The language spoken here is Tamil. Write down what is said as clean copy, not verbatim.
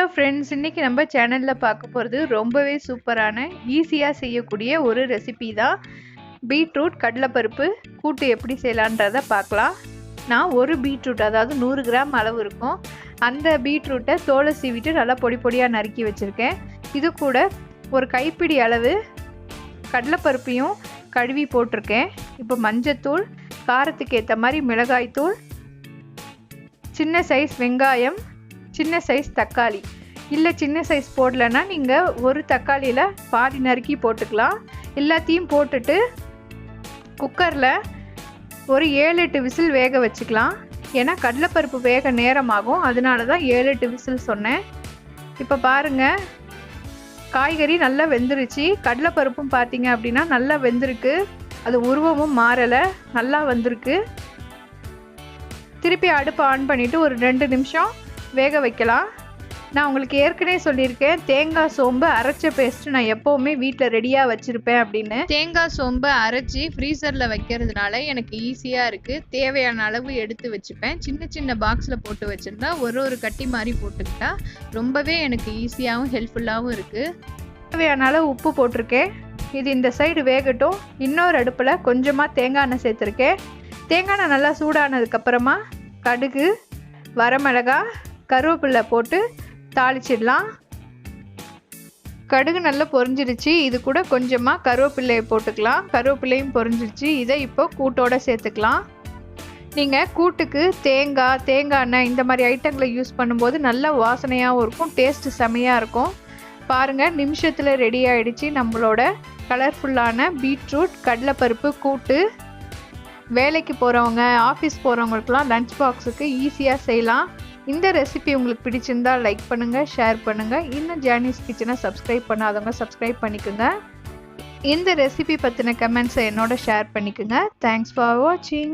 ஹலோ ஃப்ரெண்ட்ஸ், இன்றைக்கி நம்ம சேனலில் பார்க்க போகிறது ரொம்பவே சூப்பரான ஈஸியாக செய்யக்கூடிய ஒரு ரெசிபி தான். பீட்ரூட் கடலைப்பருப்பு கூட்டு எப்படி செய்யலான்றதை பார்க்கலாம். நான் ஒரு பீட்ரூட், அதாவது 100 கிராம் அளவு இருக்கும், அந்த பீட்ரூட்டை தோலை சீவிட்டு நல்லா பொடி பொடியாக நறுக்கி வச்சுருக்கேன். இது கூட ஒரு கைப்பிடி அளவு கடலைப்பருப்பையும் கழுவி போட்டிருக்கேன். இப்போ மஞ்சத்தூள், காரத்துக்கு ஏற்ற மாதிரி மிளகாய்த்தூள், சின்ன சைஸ் வெங்காயம், சின்ன சைஸ் தக்காளி. இல்லை சின்ன சைஸ் போடலைன்னா நீங்கள் ஒரு தக்காளியில் பாதி நறுக்கி போட்டுக்கலாம். எல்லாத்தையும் போட்டுட்டு குக்கரில் ஒரு 7-8 விசில் வேக வச்சுக்கலாம். ஏன்னா கடலைப்பருப்பு வேக நேரமாகும், அதனால தான் 7-8 விசில் சொன்னேன். இப்போ பாருங்கள், காய்கறி நல்லா வெந்துருச்சு. கடலைப்பருப்பும் பார்த்தீங்க அப்படின்னா நல்லா வெந்திருக்கு, அது உருவமும் மாறலை, நல்லா வந்திருக்கு. திருப்பி அடுப்பை ஆன் பண்ணிவிட்டு ஒரு 2 நிமிஷம் வேக வைக்கலாம். நான் உங்களுக்கு ஏற்கனவே சொல்லியிருக்கேன், தேங்காய் சோம்பு அரைச்ச பேஸ்ட்டு நான் எப்போவுமே வீட்டில் ரெடியாக வச்சுருப்பேன் அப்படின்னு. தேங்காய் சோம்பு அரைச்சி ஃப்ரீசரில் வைக்கிறதுனால எனக்கு ஈஸியாக இருக்குது. தேவையான அளவு எடுத்து வச்சுப்பேன். சின்ன சின்ன பாக்ஸில் போட்டு வச்சுருந்தா ஒரு கட்டி மாதிரி போட்டுக்கிட்டா ரொம்பவே எனக்கு ஈஸியாகவும் ஹெல்ப்ஃபுல்லாகவும் இருக்குது. தேவையான அளவு உப்பு போட்டிருக்கேன். இது இந்த சைடு வேகட்டும். இன்னொரு அடுப்பில் கொஞ்சமாக தேங்காய் எண்ணெய் சேர்த்துருக்கேன். தேங்காய் எண்ணெய் நல்லா சூடானதுக்கப்புறமா கடுகு, வரமிளகாய், கருவேப்பிலை போட்டு தாளிச்சிடலாம். கடுகு நல்லா பொரிஞ்சிருச்சு. இது கூட கொஞ்சமாக கருவேப்பிலையை போட்டுக்கலாம். கருவேப்பிலையும் பொரிஞ்சிருச்சு. இதை இப்போ கூட்டோடு சேர்த்துக்கலாம். நீங்கள் கூட்டுக்கு தேங்காய் எண்ணெய் இந்த மாதிரி ஐட்டங்களை யூஸ் பண்ணும்போது நல்ல வாசனையாகவும் இருக்கும், டேஸ்ட்டு செமையாக இருக்கும். பாருங்கள், நிமிஷத்தில் ரெடி ஆகிடுச்சு நம்மளோட கலர்ஃபுல்லான பீட்ரூட் கடலைப்பருப்பு கூட்டு. வேலைக்கு போகிறவங்க, ஆஃபீஸ் போகிறவங்களுக்குலாம் லஞ்ச் பாக்ஸுக்கு ஈஸியாக செய்யலாம். இந்த ரெசிபி உங்களுக்கு பிடிச்சிருந்தா லைக் பண்ணுங்கள், ஷேர் பண்ணுங்கள். இன்னும் ஜானிஸ் கிச்சனை சப்ஸ்கிரைப் பண்ணாதவங்க சப்ஸ்கிரைப் பண்ணிக்கோங்க. இந்த ரெசிபி பற்றின கமெண்ட்ஸை என்னோட ஷேர் பண்ணிக்கோங்க. தேங்க்ஸ் ஃபார் வாட்சிங்.